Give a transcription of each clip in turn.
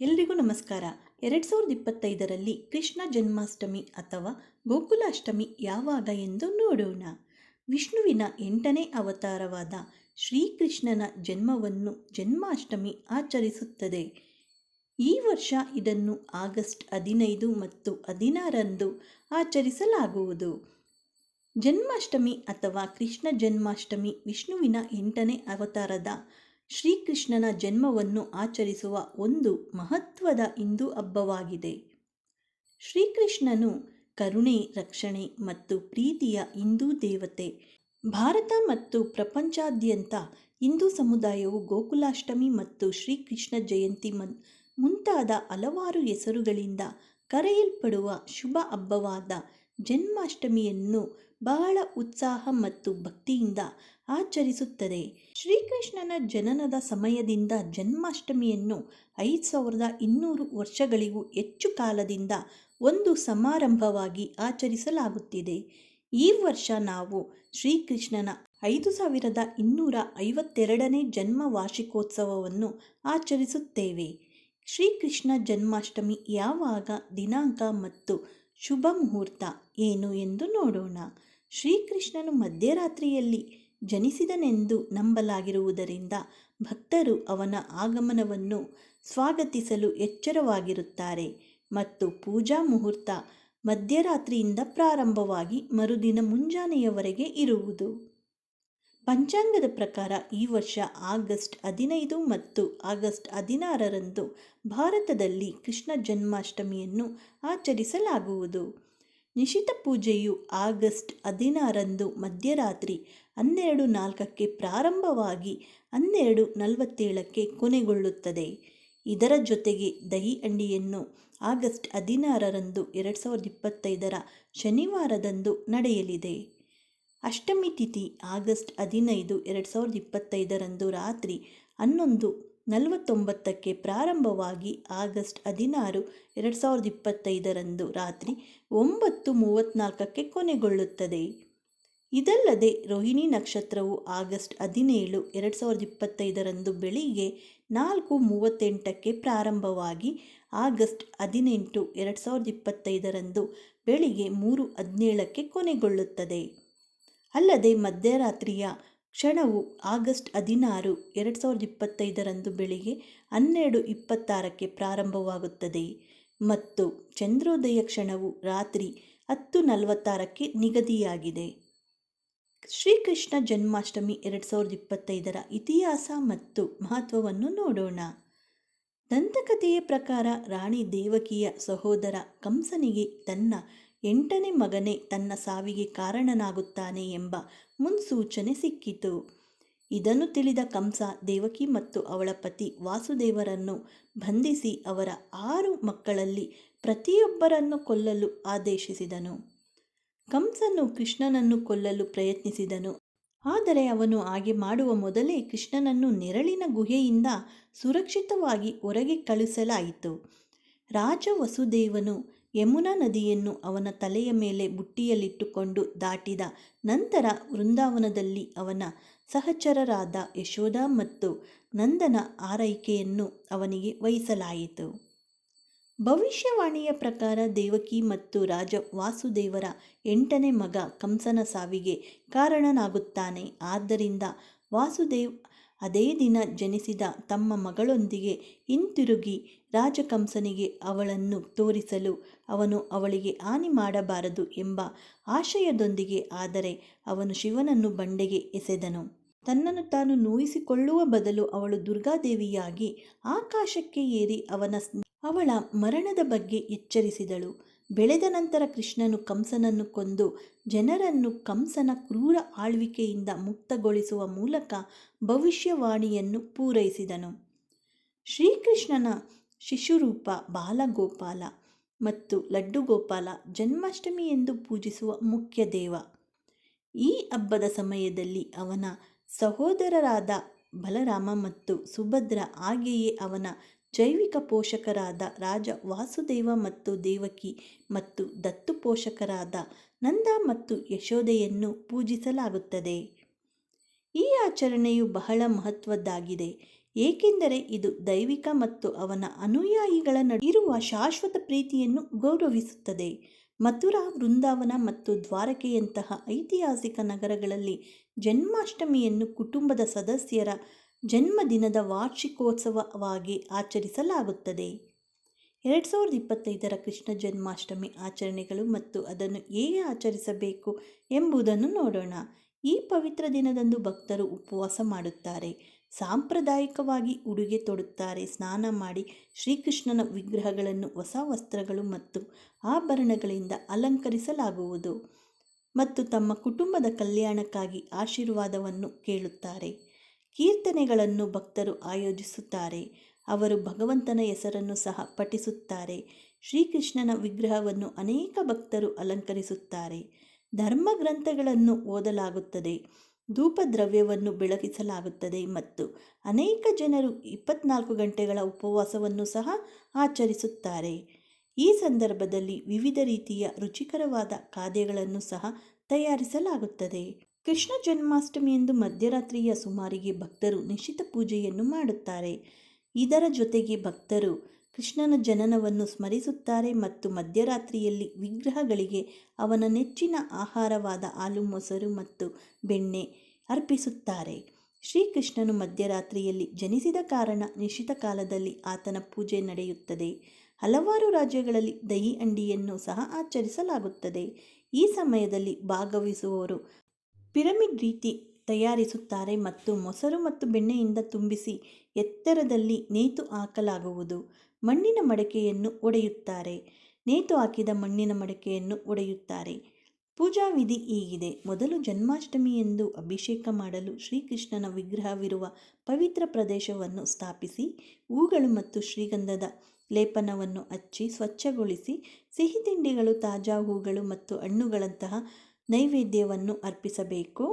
ಎಲ್ರಿಗೂ ನಮಸ್ಕಾರ. 2025ರಲ್ಲಿ ಕೃಷ್ಣ ಜನ್ಮಾಷ್ಟಮಿ ಅಥವಾ ಗೋಕುಲಾಷ್ಟಮಿ ಯಾವಾಗ ಎಂದು ನೋಡೋಣ. ವಿಷ್ಣುವಿನ 8ನೇ ಅವತಾರವಾದ ಶ್ರೀಕೃಷ್ಣನ ಜನ್ಮವನ್ನು ಜನ್ಮಾಷ್ಟಮಿ ಆಚರಿಸುತ್ತದೆ. ಈ ವರ್ಷ ಇದನ್ನು ಆಗಸ್ಟ್ 15 ಮತ್ತು 16ರಂದು ಆಚರಿಸಲಾಗುವುದು. ಜನ್ಮಾಷ್ಟಮಿ ಅಥವಾ ಕೃಷ್ಣ ಜನ್ಮಾಷ್ಟಮಿ ವಿಷ್ಣುವಿನ 8ನೇ ಅವತಾರದ ಶ್ರೀಕೃಷ್ಣನ ಜನ್ಮವನ್ನು ಆಚರಿಸುವ ಒಂದು ಮಹತ್ವದ ಹಿಂದೂ ಹಬ್ಬವಾಗಿದೆ. ಶ್ರೀಕೃಷ್ಣನು ಕರುಣೆ, ರಕ್ಷಣೆ ಮತ್ತು ಪ್ರೀತಿಯ ಹಿಂದೂ ದೇವತೆ. ಭಾರತ ಮತ್ತು ಪ್ರಪಂಚಾದ್ಯಂತ ಹಿಂದೂ ಸಮುದಾಯವು ಗೋಕುಲಾಷ್ಟಮಿ ಮತ್ತು ಶ್ರೀಕೃಷ್ಣ ಜಯಂತಿ ಮುಂತಾದ ಹಲವಾರು ಹೆಸರುಗಳಿಂದ ಕರೆಯಲ್ಪಡುವ ಶುಭ ಹಬ್ಬವಾದ ಜನ್ಮಾಷ್ಟಮಿಯನ್ನು ಬಹಳ ಉತ್ಸಾಹ ಮತ್ತು ಭಕ್ತಿಯಿಂದ ಆಚರಿಸುತ್ತದೆ. ಶ್ರೀಕೃಷ್ಣನ ಜನನದ ಸಮಯದಿಂದ ಜನ್ಮಾಷ್ಟಮಿಯನ್ನು 5200 ವರ್ಷಗಳಿಗೂ ಹೆಚ್ಚು ಕಾಲದಿಂದ ಒಂದು ಸಮಾರಂಭವಾಗಿ ಆಚರಿಸಲಾಗುತ್ತಿದೆ. ಈ ವರ್ಷ ನಾವು ಶ್ರೀಕೃಷ್ಣನ 5252ನೇ ಜನ್ಮ ವಾರ್ಷಿಕೋತ್ಸವವನ್ನು ಆಚರಿಸುತ್ತೇವೆ. ಶ್ರೀಕೃಷ್ಣ ಜನ್ಮಾಷ್ಟಮಿ ಯಾವಾಗ, ದಿನಾಂಕ ಮತ್ತು ಶುಭ ಮುಹೂರ್ತ ಏನು ಎಂದು ನೋಡೋಣ. ಶ್ರೀಕೃಷ್ಣನು ಮಧ್ಯರಾತ್ರಿಯಲ್ಲಿ ಜನಿಸಿದನೆಂದು ನಂಬಲಾಗಿರುವುದರಿಂದ ಭಕ್ತರು ಅವನ ಆಗಮನವನ್ನು ಸ್ವಾಗತಿಸಲು ಎಚ್ಚರವಾಗಿರುತ್ತಾರೆ ಮತ್ತು ಪೂಜಾ ಮುಹೂರ್ತ ಮಧ್ಯರಾತ್ರಿಯಿಂದ ಪ್ರಾರಂಭವಾಗಿ ಮರುದಿನ ಮುಂಜಾನೆಯವರೆಗೆ ಇರುವುದು. ಪಂಚಾಂಗದ ಪ್ರಕಾರ ಈ ವರ್ಷ ಆಗಸ್ಟ್ 15 ಮತ್ತು ಆಗಸ್ಟ್ 16ರಂದು ಭಾರತದಲ್ಲಿ ಕೃಷ್ಣ ಜನ್ಮಾಷ್ಟಮಿಯನ್ನು ಆಚರಿಸಲಾಗುವುದು. ನಿಶಿತ ಪೂಜೆಯು ಆಗಸ್ಟ್ 16ರಂದು ಮಧ್ಯರಾತ್ರಿ 12:04ಕ್ಕೆ ಪ್ರಾರಂಭವಾಗಿ 12:47ಕ್ಕೆ ಕೊನೆಗೊಳ್ಳುತ್ತದೆ. ಇದರ ಜೊತೆಗೆ ದಹಿ ಹಂಡಿಯನ್ನು ಆಗಸ್ಟ್ 16ರಂದು 2025ರ ಶನಿವಾರದಂದು ನಡೆಯಲಿದೆ. ಅಷ್ಟಮಿ ತಿಥಿ ಆಗಸ್ಟ್ 15, 2025ರಂದು ರಾತ್ರಿ 11:49ಕ್ಕೆ ಪ್ರಾರಂಭವಾಗಿ ಆಗಸ್ಟ್ 16, 2025ರಂದು ರಾತ್ರಿ 9:34ಕ್ಕೆ ಕೊನೆಗೊಳ್ಳುತ್ತದೆ. ಇದಲ್ಲದೆ ರೋಹಿಣಿ ನಕ್ಷತ್ರವು ಆಗಸ್ಟ್ 17, 2025ರಂದು ಬೆಳಿಗ್ಗೆ 4:38ಕ್ಕೆ ಪ್ರಾರಂಭವಾಗಿ ಆಗಸ್ಟ್ 18, 2025ರಂದು ಬೆಳಿಗ್ಗೆ 3:17ಕ್ಕೆ ಕೊನೆಗೊಳ್ಳುತ್ತದೆ. ಅಲ್ಲದೆ ಮಧ್ಯರಾತ್ರಿಯ ಕ್ಷಣವು ಆಗಸ್ಟ್ 16, 2025ರಂದು ಬೆಳಿಗ್ಗೆ 12:26ಕ್ಕೆ ಪ್ರಾರಂಭವಾಗುತ್ತದೆ ಮತ್ತು ಚಂದ್ರೋದಯ ಕ್ಷಣವು ರಾತ್ರಿ 10:46ಕ್ಕೆ ನಿಗದಿಯಾಗಿದೆ. ಶ್ರೀಕೃಷ್ಣ ಜನ್ಮಾಷ್ಟಮಿ 2025ರ ಇತಿಹಾಸ ಮತ್ತು ಮಹತ್ವವನ್ನು ನೋಡೋಣ. ದಂತಕಥೆಯ ಪ್ರಕಾರ ರಾಣಿ ದೇವಕಿಯ ಸಹೋದರ ಕಂಸನಿಗೆ ತನ್ನ 8ನೇ ಮಗನೇ ತನ್ನ ಸಾವಿಗೆ ಕಾರಣನಾಗುತ್ತಾನೆ ಎಂಬ ಮುನ್ಸೂಚನೆ ಸಿಕ್ಕಿತು. ಇದನ್ನು ತಿಳಿದ ಕಂಸ ದೇವಕಿ ಮತ್ತು ಅವಳ ಪತಿ ವಾಸುದೇವರನ್ನು ಬಂಧಿಸಿ ಅವರ 6 ಮಕ್ಕಳಲ್ಲಿ ಪ್ರತಿಯೊಬ್ಬರನ್ನು ಕೊಲ್ಲಲು ಆದೇಶಿಸಿದನು. ಕಂಸನು ಕೃಷ್ಣನನ್ನು ಕೊಲ್ಲಲು ಪ್ರಯತ್ನಿಸಿದನು. ಆದರೆ ಅವನು ಹಾಗೆ ಮಾಡುವ ಮೊದಲೇ ಕೃಷ್ಣನನ್ನು ನೆರಳಿನ ಗುಹೆಯಿಂದ ಸುರಕ್ಷಿತವಾಗಿ ಹೊರಗೆ ಕಳುಹಿಸಲಾಯಿತು. ರಾಜ ವಸುದೇವನು ಯಮುನಾ ನದಿಯನ್ನು ಅವನ ತಲೆಯ ಮೇಲೆ ಬುಟ್ಟಿಯಲ್ಲಿಟ್ಟುಕೊಂಡು ದಾಟಿದ ನಂತರ ವೃಂದಾವನದಲ್ಲಿ ಅವನ ಸಹಚರರಾದ ಯಶೋಧ ಮತ್ತು ನಂದನ ಆರೈಕೆಯನ್ನು ಅವನಿಗೆ ವಹಿಸಲಾಯಿತು. ಭವಿಷ್ಯವಾಣಿಯ ಪ್ರಕಾರ ದೇವಕಿ ಮತ್ತು ರಾಜ ವಾಸುದೇವರ 8ನೇ ಮಗ ಕಂಸನ ಸಾವಿಗೆ ಕಾರಣನಾಗುತ್ತಾನೆ. ಆದ್ದರಿಂದ ವಾಸುದೇವ್ ಅದೇ ದಿನ ಜನಿಸಿದ ತಮ್ಮ ಮಗಳೊಂದಿಗೆ ಹಿಂತಿರುಗಿ ರಾಜ ಕಂಸನಿಗೆ ಅವಳನ್ನು ತೋರಿಸಲು ಅವನು ಅವಳಿಗೆ ಹಾನಿ ಮಾಡಬಾರದು ಎಂಬ ಆಶಯದೊಂದಿಗೆ, ಆದರೆ ಅವನು ಶಿವನನ್ನು ಬಂಡೆಗೆ ಎಸೆದನು. ತನ್ನನ್ನು ತಾನು ನೋಯಿಸಿಕೊಳ್ಳುವ ಬದಲು ಅವಳು ದುರ್ಗಾದೇವಿಯಾಗಿ ಆಕಾಶಕ್ಕೆ ಏರಿ ಅವಳ ಮರಣದ ಬಗ್ಗೆ ಎಚ್ಚರಿಸಿದಳು. ಬೆಳೆದ ನಂತರ ಕೃಷ್ಣನು ಕಂಸನನ್ನು ಕೊಂದು ಜನರನ್ನು ಕಂಸನ ಕ್ರೂರ ಆಳ್ವಿಕೆಯಿಂದ ಮುಕ್ತಗೊಳಿಸುವ ಮೂಲಕ ಭವಿಷ್ಯವಾಣಿಯನ್ನು ಪೂರೈಸಿದನು. ಶ್ರೀಕೃಷ್ಣನ ಶಿಶುರೂಪ ಬಾಲಗೋಪಾಲ ಮತ್ತು ಲಡ್ಡುಗೋಪಾಲ ಜನ್ಮಾಷ್ಟಮಿ ಎಂದು ಪೂಜಿಸುವ ಮುಖ್ಯ ದೇವ. ಈ ಹಬ್ಬದ ಸಮಯದಲ್ಲಿ ಅವನ ಸಹೋದರರಾದ ಬಲರಾಮ ಮತ್ತು ಸುಭದ್ರ, ಹಾಗೆಯೇ ಅವನ ಜೈವಿಕ ಪೋಷಕರಾದ ರಾಜ ವಾಸುದೇವ ಮತ್ತು ದೇವಕಿ ಮತ್ತು ದತ್ತು ಪೋಷಕರಾದ ನಂದ ಮತ್ತು ಯಶೋದೆಯನ್ನು ಪೂಜಿಸಲಾಗುತ್ತದೆ. ಈ ಆಚರಣೆಯು ಬಹಳ ಮಹತ್ವದ್ದಾಗಿದೆ. ಏಕೆಂದರೆ ಇದು ದೈವಿಕ ಮತ್ತು ಅವನ ಅನುಯಾಯಿಗಳ ನಡುವೆ ಇರುವ ಶಾಶ್ವತ ಪ್ರೀತಿಯನ್ನು ಗೌರವಿಸುತ್ತದೆ. ಮಥುರಾ, ವೃಂದಾವನ ಮತ್ತು ದ್ವಾರಕೆಯಂತಹ ಐತಿಹಾಸಿಕ ನಗರಗಳಲ್ಲಿ ಜನ್ಮಾಷ್ಟಮಿಯನ್ನು ಕುಟುಂಬದ ಸದಸ್ಯರ ಜನ್ಮದಿನದ ವಾರ್ಷಿಕೋತ್ಸವವಾಗಿ ಆಚರಿಸಲಾಗುತ್ತದೆ. 2025ರ ಕೃಷ್ಣ ಜನ್ಮಾಷ್ಟಮಿ ಆಚರಣೆಗಳು ಮತ್ತು ಅದನ್ನು ಹೇಗೆ ಆಚರಿಸಬೇಕು ಎಂಬುದನ್ನು ನೋಡೋಣ. ಈ ಪವಿತ್ರ ದಿನದಂದು ಭಕ್ತರು ಉಪವಾಸ ಮಾಡುತ್ತಾರೆ, ಸಾಂಪ್ರದಾಯಿಕವಾಗಿ ಉಡುಗೆ ತೊಡುತ್ತಾರೆ, ಸ್ನಾನ ಮಾಡಿ ಶ್ರೀಕೃಷ್ಣನ ವಿಗ್ರಹಗಳನ್ನು ಹೊಸ ವಸ್ತ್ರಗಳು ಮತ್ತು ಆಭರಣಗಳಿಂದ ಅಲಂಕರಿಸಲಾಗುವುದು ಮತ್ತು ತಮ್ಮ ಕುಟುಂಬದ ಕಲ್ಯಾಣಕ್ಕಾಗಿ ಆಶೀರ್ವಾದವನ್ನು ಕೇಳುತ್ತಾರೆ. ಕೀರ್ತನೆಗಳನ್ನು ಭಕ್ತರು ಆಯೋಜಿಸುತ್ತಾರೆ. ಅವರು ಭಗವಂತನ ಹೆಸರನ್ನು ಸಹ ಪಠಿಸುತ್ತಾರೆ. ಶ್ರೀಕೃಷ್ಣನ ವಿಗ್ರಹವನ್ನು ಅನೇಕ ಭಕ್ತರು ಅಲಂಕರಿಸುತ್ತಾರೆ. ಧರ್ಮಗ್ರಂಥಗಳನ್ನು ಓದಲಾಗುತ್ತದೆ, ಧೂಪದ್ರವ್ಯವನ್ನು ಬೆಳಗಿಸಲಾಗುತ್ತದೆ ಮತ್ತು ಅನೇಕ ಜನರು 24 ಗಂಟೆಗಳ ಉಪವಾಸವನ್ನು ಸಹ ಆಚರಿಸುತ್ತಾರೆ. ಈ ಸಂದರ್ಭದಲ್ಲಿ ವಿವಿಧ ರೀತಿಯ ರುಚಿಕರವಾದ ಖಾದ್ಯಗಳನ್ನು ಸಹ ತಯಾರಿಸಲಾಗುತ್ತದೆ. ಕೃಷ್ಣ ಜನ್ಮಾಷ್ಟಮಿಯಂದು ಮಧ್ಯರಾತ್ರಿಯ ಸುಮಾರಿಗೆ ಭಕ್ತರು ನಿಶ್ಚಿತ ಪೂಜೆಯನ್ನು ಮಾಡುತ್ತಾರೆ. ಇದರ ಜೊತೆಗೆ ಭಕ್ತರು ಕೃಷ್ಣನ ಜನನವನ್ನು ಸ್ಮರಿಸುತ್ತಾರೆ ಮತ್ತು ಮಧ್ಯರಾತ್ರಿಯಲ್ಲಿ ವಿಗ್ರಹಗಳಿಗೆ ಅವನ ನೆಚ್ಚಿನ ಆಹಾರವಾದ ಹಾಲು, ಮೊಸರು ಮತ್ತು ಬೆಣ್ಣೆ ಅರ್ಪಿಸುತ್ತಾರೆ. ಶ್ರೀಕೃಷ್ಣನು ಮಧ್ಯರಾತ್ರಿಯಲ್ಲಿ ಜನಿಸಿದ ಕಾರಣ ನಿಶ್ಚಿತ ಕಾಲದಲ್ಲಿ ಆತನ ಪೂಜೆ ನಡೆಯುತ್ತದೆ. ಹಲವಾರು ರಾಜ್ಯಗಳಲ್ಲಿ ದಹಿ ಹಂಡಿಯನ್ನು ಸಹ ಆಚರಿಸಲಾಗುತ್ತದೆ. ಈ ಸಮಯದಲ್ಲಿ ಭಾಗವಹಿಸುವವರು ಪಿರಮಿಡ್ ರೀತಿ ತಯಾರಿಸುತ್ತಾರೆ ಮತ್ತು ಮೊಸರು ಮತ್ತು ಬೆಣ್ಣೆಯಿಂದ ತುಂಬಿಸಿ ಎತ್ತರದಲ್ಲಿ ನೇತು ಹಾಕಲಾಗುವುದು. ಮಣ್ಣಿನ ಮಡಕೆಯನ್ನು ಒಡೆಯುತ್ತಾರೆ. ನೇತು ಹಾಕಿದ ಮಣ್ಣಿನ ಮಡಕೆಯನ್ನು ಒಡೆಯುತ್ತಾರೆ. ಪೂಜಾ ವಿಧಿ ಹೀಗಿದೆ. ಮೊದಲು ಜನ್ಮಾಷ್ಟಮಿಯಂದು ಅಭಿಷೇಕ ಮಾಡಲು ಶ್ರೀಕೃಷ್ಣನ ವಿಗ್ರಹವಿರುವ ಪವಿತ್ರ ಪ್ರದೇಶವನ್ನು ಸ್ಥಾಪಿಸಿ, ಹೂಗಳು ಮತ್ತು ಶ್ರೀಗಂಧದ ಲೇಪನವನ್ನು ಹಚ್ಚಿ ಸ್ವಚ್ಛಗೊಳಿಸಿ, ಸಿಹಿ ತಿಂಡಿಗಳು, ತಾಜಾ ಹೂಗಳು ಮತ್ತು ಹಣ್ಣುಗಳಂತಹ ನೈವೇದ್ಯವನ್ನು ಅರ್ಪಿಸಬೇಕು.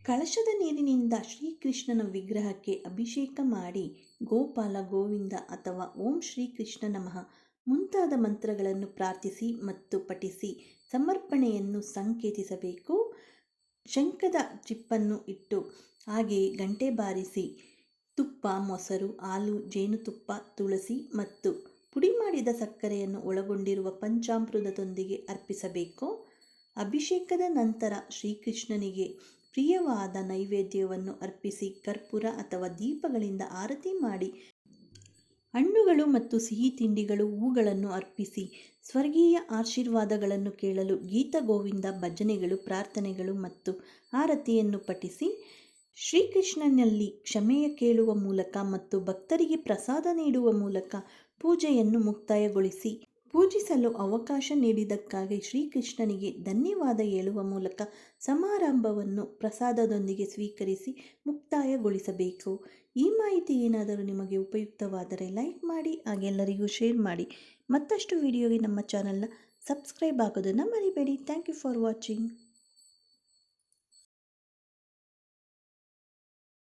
ಕಳಶದ ನೀರಿನಿಂದ ಶ್ರೀಕೃಷ್ಣನ ವಿಗ್ರಹಕ್ಕೆ ಅಭಿಷೇಕ ಮಾಡಿ ಗೋಪಾಲ, ಗೋವಿಂದ ಅಥವಾ ಓಂ ಶ್ರೀಕೃಷ್ಣ ನಮಃ ಮುಂತಾದ ಮಂತ್ರಗಳನ್ನು ಪ್ರಾರ್ಥಿಸಿ ಮತ್ತು ಪಠಿಸಿ ಸಮರ್ಪಣೆಯನ್ನು ಸಂಕೇತಿಸಬೇಕು. ಶಂಖದ ಚಿಪ್ಪನ್ನು ಇಟ್ಟು ಹಾಗೆಯೇ ಗಂಟೆ ಬಾರಿಸಿ ತುಪ್ಪ, ಮೊಸರು, ಹಾಲು, ಜೇನುತುಪ್ಪ, ತುಳಸಿ ಮತ್ತು ಪುಡಿ ಮಾಡಿದ ಸಕ್ಕರೆಯನ್ನು ಒಳಗೊಂಡಿರುವ ಪಂಚಾಮೃತದೊಂದಿಗೆ ಅರ್ಪಿಸಬೇಕು. ಅಭಿಷೇಕದ ನಂತರ ಶ್ರೀಕೃಷ್ಣನಿಗೆ ಪ್ರಿಯವಾದ ನೈವೇದ್ಯವನ್ನು ಅರ್ಪಿಸಿ ಕರ್ಪೂರ ಅಥವಾ ದೀಪಗಳಿಂದ ಆರತಿ ಮಾಡಿ ಹಣ್ಣುಗಳು ಮತ್ತು ಸಿಹಿ ತಿಂಡಿಗಳು, ಹೂಗಳನ್ನು ಅರ್ಪಿಸಿ ಸ್ವರ್ಗೀಯ ಆಶೀರ್ವಾದಗಳನ್ನು ಕೇಳಲು ಗೀತ, ಗೋವಿಂದ, ಭಜನೆಗಳು, ಪ್ರಾರ್ಥನೆಗಳು ಮತ್ತು ಆರತಿಯನ್ನು ಪಠಿಸಿ ಶ್ರೀಕೃಷ್ಣನಲ್ಲಿ ಕ್ಷಮೆಯ ಕೇಳುವ ಮೂಲಕ ಮತ್ತು ಭಕ್ತರಿಗೆ ಪ್ರಸಾದ ನೀಡುವ ಮೂಲಕ ಪೂಜೆಯನ್ನು ಮುಕ್ತಾಯಗೊಳಿಸಿ ಪೂಜಿಸಲು ಅವಕಾಶ ನೀಡಿದ್ದಕ್ಕಾಗಿ ಶ್ರೀಕೃಷ್ಣನಿಗೆ ಧನ್ಯವಾದ ಹೇಳುವ ಮೂಲಕ ಸಮಾರಂಭವನ್ನು ಪ್ರಸಾದದೊಂದಿಗೆ ಸ್ವೀಕರಿಸಿ ಮುಕ್ತಾಯಗೊಳಿಸಬೇಕು. ಈ ಮಾಹಿತಿ ಏನಾದರೂ ನಿಮಗೆ ಉಪಯುಕ್ತವಾದರೆ ಲೈಕ್ ಮಾಡಿ, ಹಾಗೆ ಎಲ್ಲರಿಗೂ ಶೇರ್ ಮಾಡಿ. ಮತ್ತಷ್ಟು ವಿಡಿಯೋಗೆ ನಮ್ಮ ಚಾನಲ್ನ ಸಬ್ಸ್ಕ್ರೈಬ್ ಆಗೋದನ್ನು ಮರಿಬೇಡಿ. Thank you for watching.